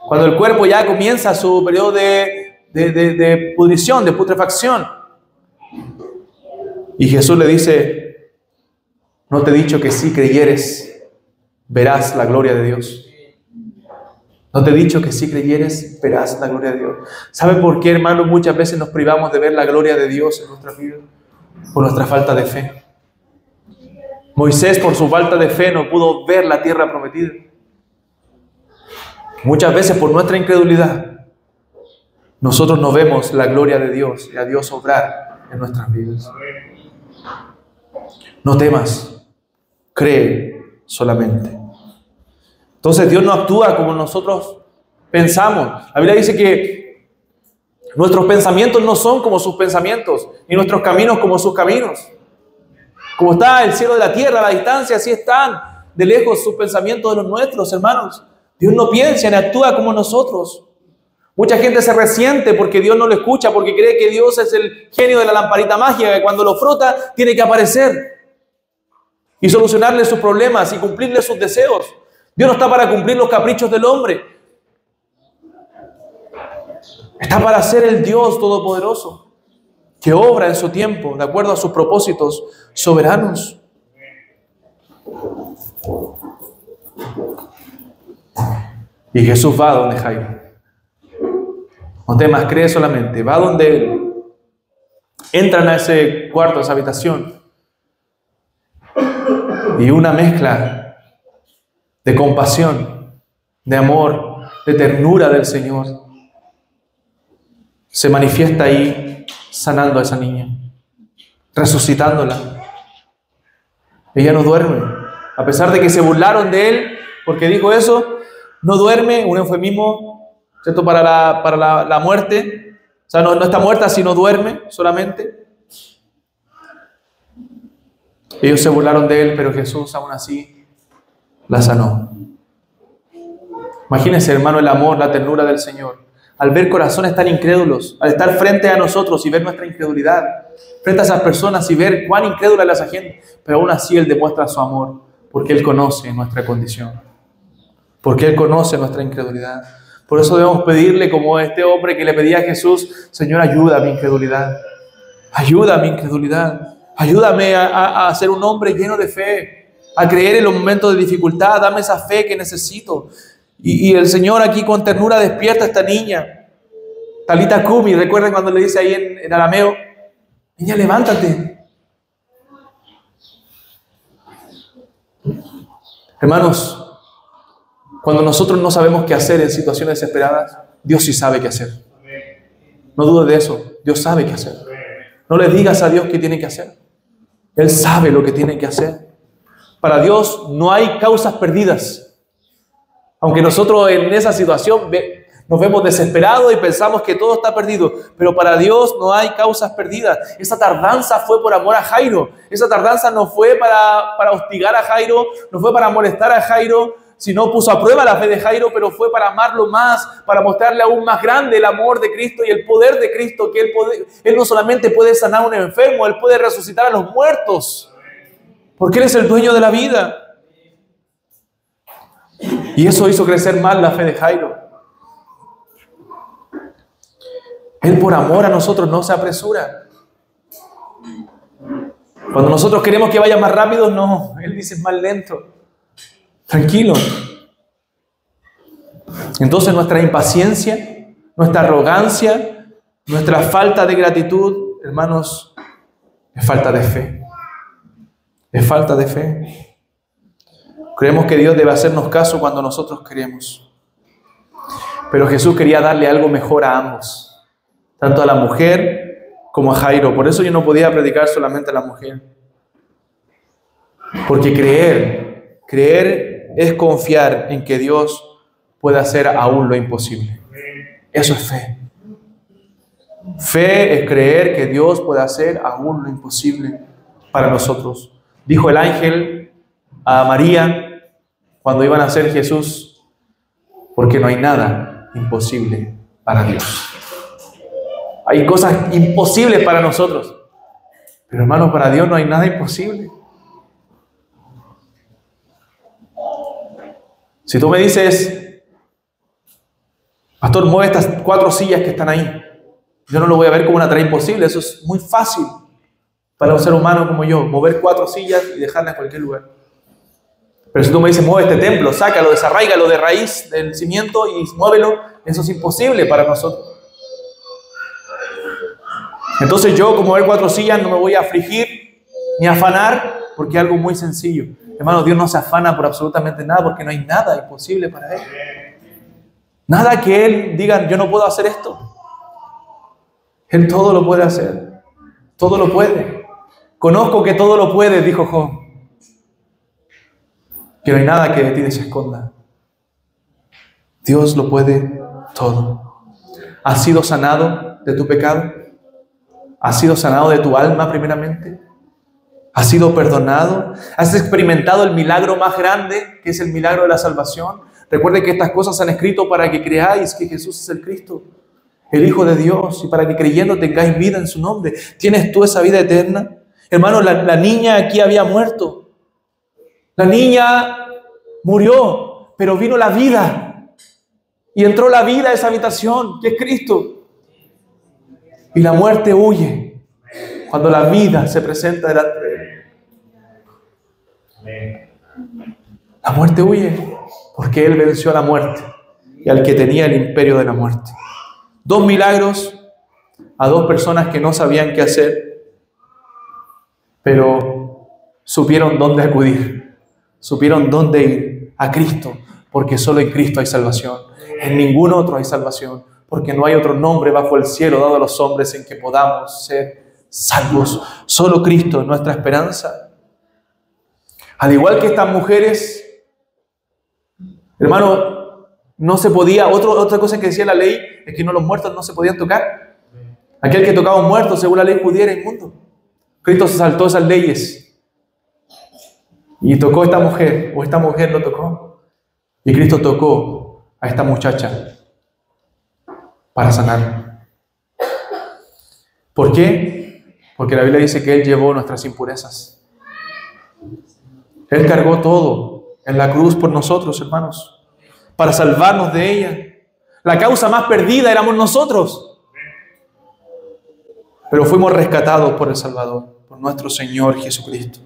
S1: cuando el cuerpo ya comienza su periodo de pudrición, de putrefacción. Y Jesús le dice: ¿no te he dicho que si creyeres, verás la gloria de Dios? ¿No te he dicho que si creyeres, verás la gloria de Dios? ¿Sabe por qué, hermanos, muchas veces nos privamos de ver la gloria de Dios en nuestra vida? Por nuestra falta de fe. Moisés, por su falta de fe, no pudo ver la tierra prometida. Muchas veces, por nuestra incredulidad, nosotros no vemos la gloria de Dios y a Dios obrar en nuestras vidas. No temas, cree solamente. Entonces Dios no actúa como nosotros pensamos. La Biblia dice que nuestros pensamientos no son como sus pensamientos, ni nuestros caminos como sus caminos. Como está el cielo de la tierra a la distancia, así están de lejos sus pensamientos de los nuestros, hermanos. Dios no piensa ni actúa como nosotros. Mucha gente se resiente porque Dios no lo escucha, porque cree que Dios es el genio de la lamparita mágica, que cuando lo frota tiene que aparecer y solucionarle sus problemas y cumplirle sus deseos. Dios no está para cumplir los caprichos del hombre. Está para ser el Dios todopoderoso, que obra en su tiempo, de acuerdo a sus propósitos soberanos. Y Jesús va donde Jairo. No temas, cree solamente. Va donde él. Entran a ese cuarto, a esa habitación. Y una mezcla de compasión, de amor, de ternura del Señor se manifiesta ahí, sanando a esa niña, resucitándola. Ella no duerme, a pesar de que se burlaron de él porque dijo eso. No duerme, un eufemismo, ¿cierto?, para la muerte. O sea, no está muerta, sino duerme solamente. Ellos se burlaron de él, pero Jesús aún así la sanó. Imagínense, hermano, el amor, la ternura del Señor. Al ver corazones tan incrédulos, al estar frente a nosotros y ver nuestra incredulidad, frente a esas personas y ver cuán incrédula es esa gente, pero aún así Él demuestra su amor, porque Él conoce nuestra condición, porque Él conoce nuestra incredulidad. Por eso debemos pedirle, como este hombre que le pedía a Jesús: Señor, ayuda a mi incredulidad, ayuda a mi incredulidad, ayúdame a ser un hombre lleno de fe, a creer en los momentos de dificultad, dame esa fe que necesito. Y el Señor aquí con ternura despierta a esta niña, Talita Kumi. Recuerden cuando le dice ahí en arameo, Niña, levántate. Hermanos, cuando nosotros no sabemos qué hacer en situaciones desesperadas, Dios sí sabe qué hacer. No dudes de eso. Dios sabe qué hacer. No le digas a Dios qué tiene que hacer. Él sabe lo que tiene que hacer. Para Dios no hay causas perdidas. Aunque nosotros en esa situación nos vemos desesperados y pensamos que todo está perdido, pero para Dios no hay causas perdidas. Esa tardanza fue por amor a Jairo. Esa tardanza no fue para hostigar a Jairo, no fue para molestar a Jairo, sino puso a prueba la fe de Jairo, pero fue para amarlo más, para mostrarle aún más grande el amor de Cristo y el poder de Cristo, que Él no solamente puede sanar a un enfermo, Él puede resucitar a los muertos, porque Él es el dueño de la vida. Y eso hizo crecer más la fe de Jairo. Él por amor a nosotros no se apresura. Cuando nosotros queremos que vaya más rápido, no, Él dice más lento. Tranquilo. Entonces nuestra impaciencia, nuestra arrogancia, nuestra falta de gratitud, hermanos, es falta de fe. Es falta de fe. Creemos que Dios debe hacernos caso cuando nosotros queremos. Pero Jesús quería darle algo mejor a ambos, tanto a la mujer como a Jairo. Por eso yo no podía predicar solamente a la mujer. Porque creer es confiar en que Dios puede hacer aún lo imposible. Eso es fe. Fe es creer que Dios puede hacer aún lo imposible para nosotros. Dijo el ángel a María cuando iban a nacer Jesús, porque no hay nada imposible para Dios. Hay cosas imposibles para nosotros, pero hermanos, para Dios no hay nada imposible. Si tú me dices, pastor, mueve estas 4 sillas que están ahí, yo no lo voy a ver como una tarea imposible. Eso es muy fácil para un ser humano como yo, mover 4 sillas y dejarlas en cualquier lugar. Pero si tú me dices, mueve este templo, sácalo, desarráigalo de raíz del cimiento y muévelo, eso es imposible para nosotros. Entonces yo, como mover 4 sillas, no me voy a afligir ni a afanar, porque es algo muy sencillo. Hermano, Dios no se afana por absolutamente nada, porque no hay nada imposible para Él. Nada que Él diga, yo no puedo hacer esto. Él todo lo puede hacer. Todo lo puede. Conozco que todo lo puede, dijo Job. Que no hay nada que de ti se esconda. Dios lo puede todo. ¿Has sido sanado de tu pecado? ¿Has sido sanado de tu alma primeramente? ¿Has sido perdonado? ¿Has experimentado el milagro más grande, que es el milagro de la salvación? Recuerde que estas cosas se han escrito para que creáis que Jesús es el Cristo, el Hijo de Dios, y para que creyendo tengáis vida en su nombre. ¿Tienes tú esa vida eterna? Hermano, la niña aquí había muerto. La niña murió, pero vino la vida. Y entró la vida a esa habitación, que es Cristo. Y la muerte huye cuando la vida se presenta delante de Él. La muerte huye porque Él venció a la muerte y al que tenía el imperio de la muerte. 2 milagros a 2 personas que no sabían qué hacer, pero supieron dónde acudir, supieron dónde ir, a Cristo, porque solo en Cristo hay salvación. En ningún otro hay salvación, porque no hay otro nombre bajo el cielo dado a los hombres en que podamos ser salvos. Solo Cristo es nuestra esperanza. Al igual que estas mujeres, hermano, no se podía, otra cosa que decía la ley es que los muertos no se podían tocar. Aquel que tocaba a un muerto, según la ley judía, era inmundo. Cristo se saltó esas leyes y tocó a esta mujer, o esta mujer lo tocó, y Cristo tocó a esta muchacha para sanar. ¿Por qué? Porque la Biblia dice que Él llevó nuestras impurezas. Él cargó todo en la cruz por nosotros, hermanos, para salvarnos de ella. La causa más perdida éramos nosotros, pero fuimos rescatados por el Salvador, por nuestro Señor Jesucristo.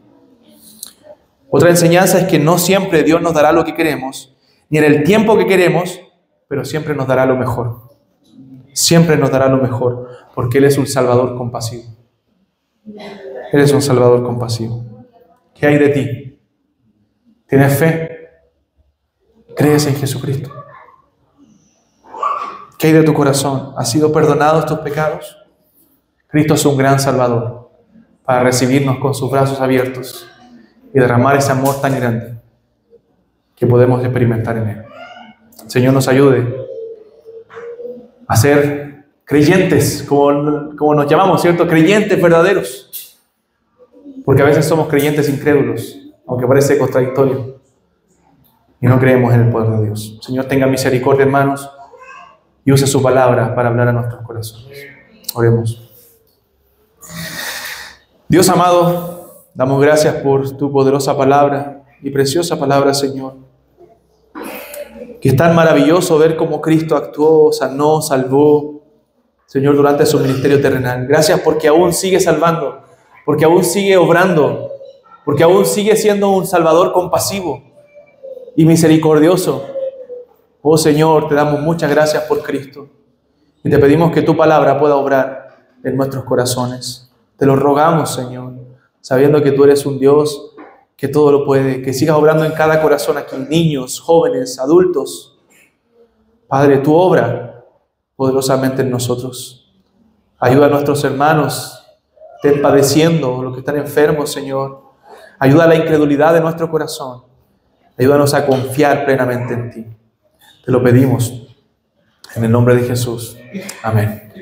S1: Otra enseñanza es que no siempre Dios nos dará lo que queremos, ni en el tiempo que queremos, pero siempre nos dará lo mejor. Siempre nos dará lo mejor, porque Él es un Salvador compasivo. Eres un Salvador compasivo. ¿Qué hay de ti? ¿Tienes fe? ¿Crees en Jesucristo? ¿Qué hay de tu corazón? ¿Han sido perdonados tus pecados? Cristo es un gran Salvador para recibirnos con sus brazos abiertos y derramar ese amor tan grande que podemos experimentar en Él. El Señor nos ayude a ser creyentes, como nos llamamos, ¿cierto? Creyentes verdaderos. Porque a veces somos creyentes incrédulos, aunque parece contradictorio, y no creemos en el poder de Dios. Señor, tenga misericordia, hermanos, y use su palabra para hablar a nuestros corazones. Oremos. Dios amado, damos gracias por tu poderosa palabra y preciosa palabra, Señor. Que es tan maravilloso ver cómo Cristo actuó, sanó, salvó, Señor, durante su ministerio terrenal. Gracias porque aún sigue salvando, porque aún sigue obrando, porque aún sigue siendo un Salvador compasivo y misericordioso. Oh Señor, te damos muchas gracias por Cristo y te pedimos que tu palabra pueda obrar en nuestros corazones. Te lo rogamos, Señor, sabiendo que tú eres un Dios que todo lo puede, que sigas obrando en cada corazón aquí, niños, jóvenes, adultos. Padre, tu obra poderosamente en nosotros. Ayuda a nuestros hermanos que estén padeciendo, los que están enfermos, Señor. Ayuda a la incredulidad de nuestro corazón. Ayúdanos a confiar plenamente en ti. Te lo pedimos en el nombre de Jesús. Amén.